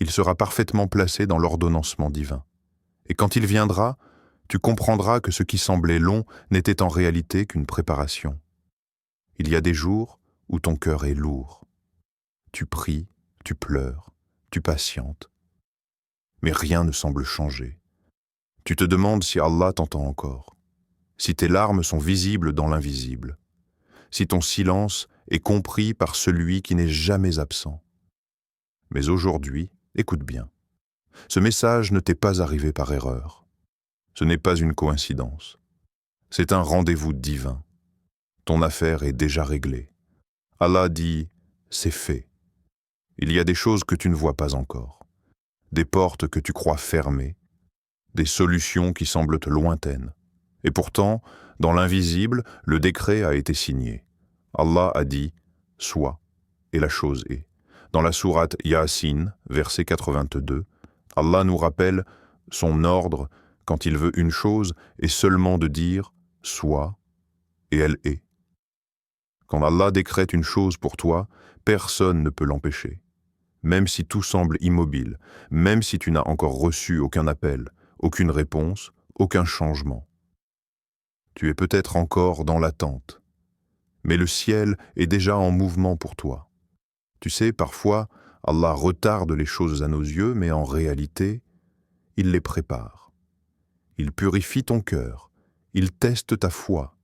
il sera parfaitement placé dans l'ordonnancement divin. Et quand il viendra, tu comprendras que ce qui semblait long n'était en réalité qu'une préparation. Il y a des jours où ton cœur est lourd. Tu pries, tu pleures, tu patientes. Mais rien ne semble changer. Tu te demandes si Allah t'entend encore, si tes larmes sont visibles dans l'invisible, si ton silence est compris par celui qui n'est jamais absent. Mais aujourd'hui, écoute bien, ce message ne t'est pas arrivé par erreur. Ce n'est pas une coïncidence. C'est un rendez-vous divin. Ton affaire est déjà réglée. Allah dit « c'est fait ». Il y a des choses que tu ne vois pas encore, des portes que tu crois fermées, des solutions qui semblent lointaines. Et pourtant, dans l'invisible, le décret a été signé. Allah a dit « soit », et la chose est. Dans la sourate Yasin, verset 82, Allah nous rappelle son ordre quand il veut une chose est seulement de dire « soit » et elle est. Quand Allah décrète une chose pour toi, personne ne peut l'empêcher. Même si tout semble immobile, même si tu n'as encore reçu aucun appel, aucune réponse, aucun changement. Tu es peut-être encore dans l'attente, mais le ciel est déjà en mouvement pour toi. Tu sais, parfois, Allah retarde les choses à nos yeux, mais en réalité, il les prépare. Il purifie ton cœur, il teste ta foi,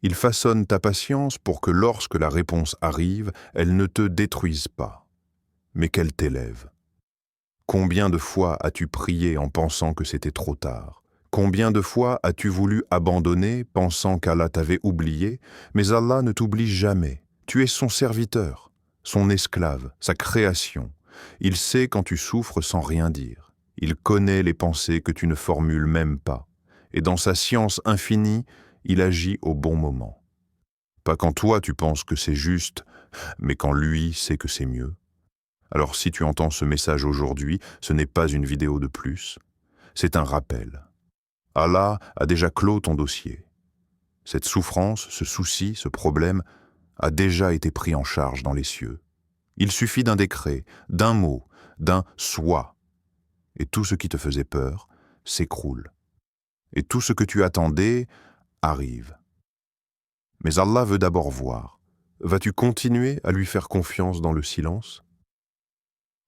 il façonne ta patience pour que lorsque la réponse arrive, elle ne te détruise pas, mais qu'elle t'élève. Combien de fois as-tu prié en pensant que c'était trop tard? Combien de fois as-tu voulu abandonner, pensant qu'Allah t'avait oublié? Mais Allah ne t'oublie jamais. Tu es son serviteur, son esclave, sa création. Il sait quand tu souffres sans rien dire. Il connaît les pensées que tu ne formules même pas. Et dans sa science infinie, il agit au bon moment. Pas quand toi tu penses que c'est juste, mais quand lui sait que c'est mieux. Alors si tu entends ce message aujourd'hui, ce n'est pas une vidéo de plus, c'est un rappel. Allah a déjà clos ton dossier. Cette souffrance, ce souci, ce problème a déjà été pris en charge dans les cieux. Il suffit d'un décret, d'un mot, d'un « soit », et tout ce qui te faisait peur s'écroule. Et tout ce que tu attendais arrive. Mais Allah veut d'abord voir. Vas-tu continuer à lui faire confiance dans le silence?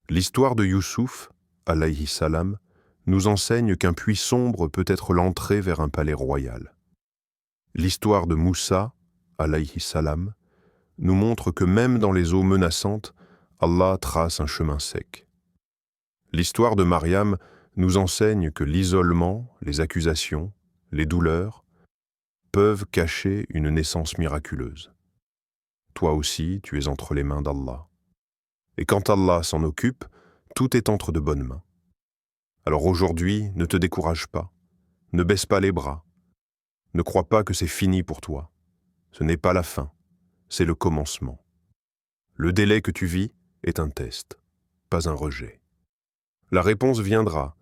L'histoire de Youssouf, alayhi salam, nous enseigne qu'un puits sombre peut être l'entrée vers un palais royal. L'histoire de Moussa, alayhi salam, nous montre que même dans les eaux menaçantes, Allah trace un chemin sec. L'histoire de Mariam nous enseigne que l'isolement, les accusations, les douleurs peuvent cacher une naissance miraculeuse. Toi aussi, tu es entre les mains d'Allah. Et quand Allah s'en occupe, tout est entre de bonnes mains. Alors aujourd'hui, ne te décourage pas, ne baisse pas les bras, ne crois pas que c'est fini pour toi. Ce n'est pas la fin, c'est le commencement. Le délai que tu vis est un test, pas un rejet. La réponse viendra,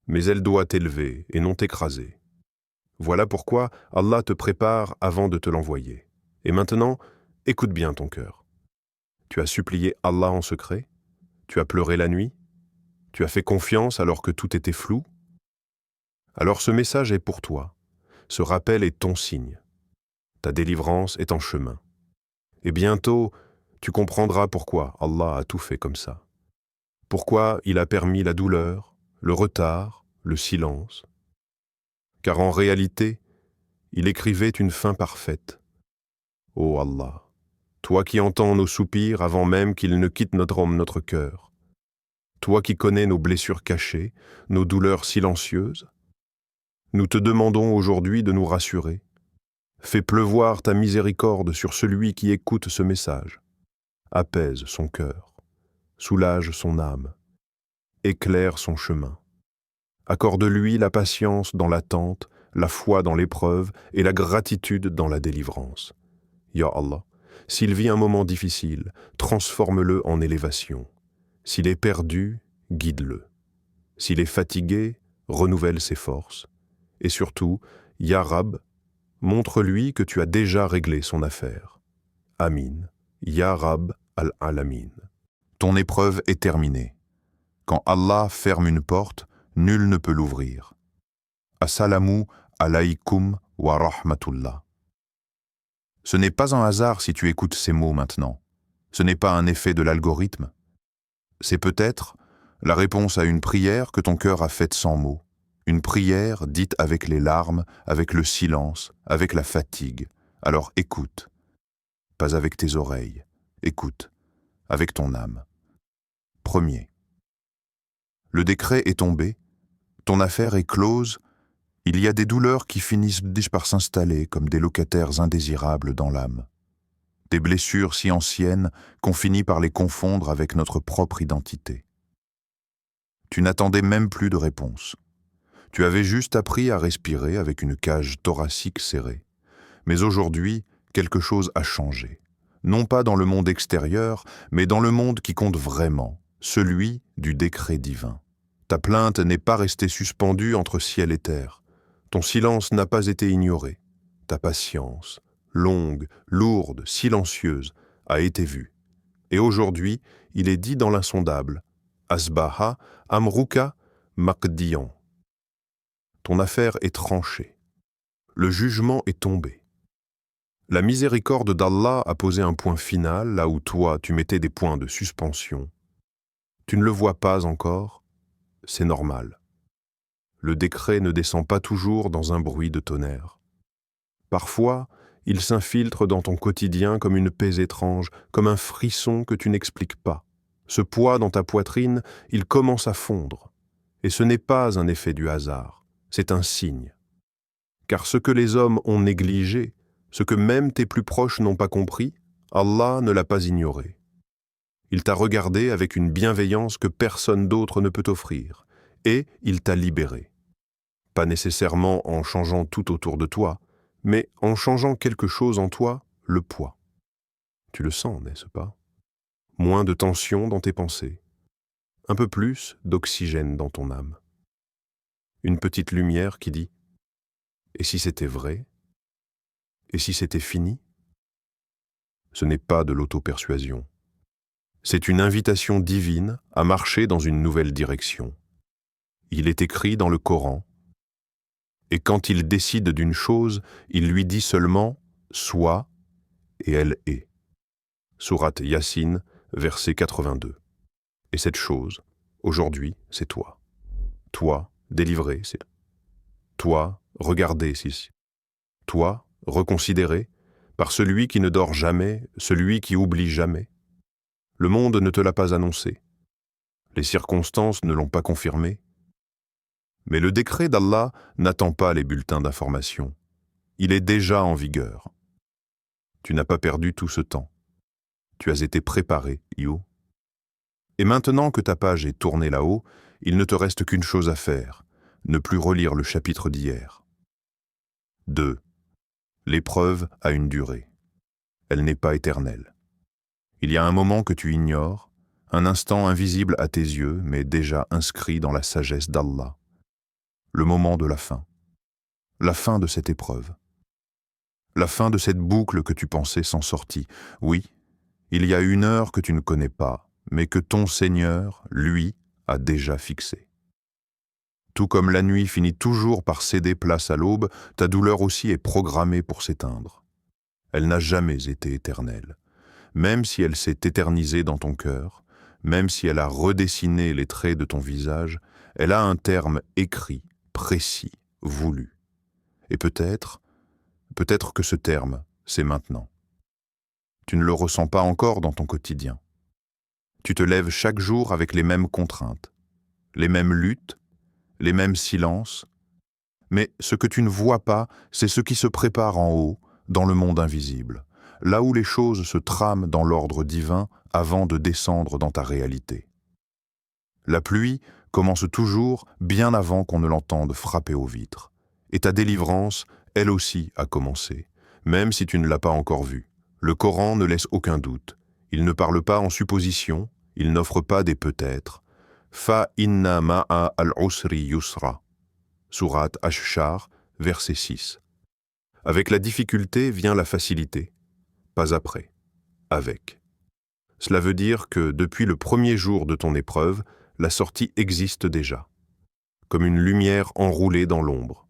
mais elle doit t'élever et non t'écraser. Voilà pourquoi Allah te prépare avant de te l'envoyer. Et maintenant, écoute bien ton cœur. Tu as supplié Allah en secret? Tu as pleuré la nuit? Tu as fait confiance alors que tout était flou? Alors ce message est pour toi. Ce rappel est ton signe. Ta délivrance est en chemin. Et bientôt, tu comprendras pourquoi Allah a tout fait comme ça. Pourquoi il a permis la douleur, le retard, le silence. Car en réalité, il écrivait une fin parfaite. Ô Allah, toi qui entends nos soupirs avant même qu'ils ne quittent notre cœur, toi qui connais nos blessures cachées, nos douleurs silencieuses, nous te demandons aujourd'hui de nous rassurer. Fais pleuvoir ta miséricorde sur celui qui écoute ce message. Apaise son cœur, soulage son âme, éclaire son chemin. Accorde-lui la patience dans l'attente, la foi dans l'épreuve et la gratitude dans la délivrance. Ya Allah, s'il vit un moment difficile, transforme-le en élévation. S'il est perdu, guide-le. S'il est fatigué, renouvelle ses forces. Et surtout, Ya Rab, montre-lui que tu as déjà réglé son affaire. Amin. Ya Rab al-Alamin. Ton épreuve est terminée. Quand Allah ferme une porte, nul ne peut l'ouvrir. Assalamu alaykum wa rahmatullah. Ce n'est pas un hasard si tu écoutes ces mots maintenant. Ce n'est pas un effet de l'algorithme. C'est peut-être la réponse à une prière que ton cœur a faite sans mots. Une prière dite avec les larmes, avec le silence, avec la fatigue. Alors écoute. Pas avec tes oreilles. Écoute. Avec ton âme. Premier. Le décret est tombé. Ton affaire est close. Il y a des douleurs qui finissent par s'installer comme des locataires indésirables dans l'âme. Des blessures si anciennes qu'on finit par les confondre avec notre propre identité. Tu n'attendais même plus de réponse. Tu avais juste appris à respirer avec une cage thoracique serrée. Mais aujourd'hui, quelque chose a changé. Non pas dans le monde extérieur, mais dans le monde qui compte vraiment, celui du décret divin. Ta plainte n'est pas restée suspendue entre ciel et terre. Ton silence n'a pas été ignoré. Ta patience, longue, lourde, silencieuse, a été vue. Et aujourd'hui, il est dit dans l'insondable, Asbaha amruka maqdiyan. Ton affaire est tranchée. Le jugement est tombé. La miséricorde d'Allah a posé un point final là où toi, tu mettais des points de suspension. Tu ne le vois pas encore, c'est normal. Le décret ne descend pas toujours dans un bruit de tonnerre. Parfois, il s'infiltre dans ton quotidien comme une paix étrange, comme un frisson que tu n'expliques pas. Ce poids dans ta poitrine, il commence à fondre. Et ce n'est pas un effet du hasard, c'est un signe. Car ce que les hommes ont négligé, ce que même tes plus proches n'ont pas compris, Allah ne l'a pas ignoré. Il t'a regardé avec une bienveillance que personne d'autre ne peut offrir, et il t'a libéré. Pas nécessairement en changeant tout autour de toi, mais en changeant quelque chose en toi, le poids. Tu le sens, n'est-ce pas? Moins de tension dans tes pensées, un peu plus d'oxygène dans ton âme. Une petite lumière qui dit « Et si c'était vrai? Et si c'était fini ?» Ce n'est pas de l'auto-persuasion. C'est une invitation divine à marcher dans une nouvelle direction. Il est écrit dans le Coran, et quand il décide d'une chose, il lui dit seulement « Sois » et elle est. Sourate Yassine, verset 82. Et cette chose, aujourd'hui, c'est toi. Toi, délivré, c'est toi, regardé, si. Toi, reconsidéré, par celui qui ne dort jamais, celui qui oublie jamais. Le monde ne te l'a pas annoncé. Les circonstances ne l'ont pas confirmé. Mais le décret d'Allah n'attend pas les bulletins d'information. Il est déjà en vigueur. Tu n'as pas perdu tout ce temps. Tu as été préparé, Io. Et maintenant que ta page est tournée là-haut, il ne te reste qu'une chose à faire, ne plus relire le chapitre d'hier. 2. L'épreuve a une durée. Elle n'est pas éternelle. Il y a un moment que tu ignores, un instant invisible à tes yeux, mais déjà inscrit dans la sagesse d'Allah. Le moment de la fin de cette épreuve. La fin de cette boucle que tu pensais sans sortie. Oui, il y a une heure que tu ne connais pas, mais que ton Seigneur, lui, a déjà fixée. Tout comme la nuit finit toujours par céder place à l'aube, ta douleur aussi est programmée pour s'éteindre. Elle n'a jamais été éternelle. Même si elle s'est éternisée dans ton cœur, même si elle a redessiné les traits de ton visage, elle a un terme écrit, précis, voulu. Et peut-être que ce terme, c'est maintenant. Tu ne le ressens pas encore dans ton quotidien. Tu te lèves chaque jour avec les mêmes contraintes, les mêmes luttes, les mêmes silences, mais ce que tu ne vois pas, c'est ce qui se prépare en haut, dans le monde invisible, là où les choses se trament dans l'ordre divin avant de descendre dans ta réalité. La pluie commence toujours bien avant qu'on ne l'entende frapper aux vitres, et ta délivrance, elle aussi, a commencé, même si tu ne l'as pas encore vue. Le Coran ne laisse aucun doute, il ne parle pas en supposition, il n'offre pas des peut-être. Fa inna ma'a al-usri yusra. Sourate Ash-Shar, verset 6. Avec la difficulté vient la facilité. Pas après, avec. Cela veut dire que depuis le premier jour de ton épreuve, la sortie existe déjà, comme une lumière enroulée dans l'ombre,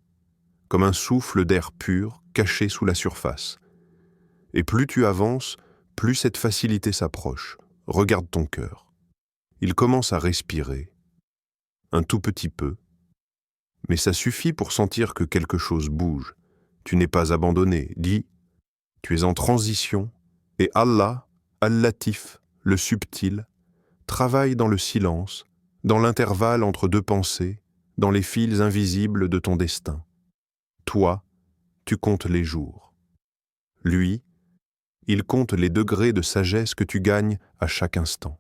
comme un souffle d'air pur caché sous la surface. Et plus tu avances, plus cette facilité s'approche. Regarde ton cœur. Il commence à respirer, un tout petit peu, mais ça suffit pour sentir que quelque chose bouge. Tu n'es pas abandonné, dis, tu es en transition, et Allah, Al-Latif, le subtil, travaille dans le silence, dans l'intervalle entre deux pensées, dans les fils invisibles de ton destin. Toi, tu comptes les jours. Lui, il compte les degrés de sagesse que tu gagnes à chaque instant.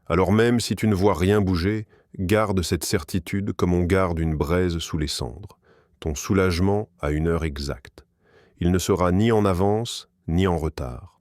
Alors même si tu ne vois rien bouger, garde cette certitude comme on garde une braise sous les cendres. Ton soulagement a une heure exacte. Il ne sera ni en avance, ni en retard.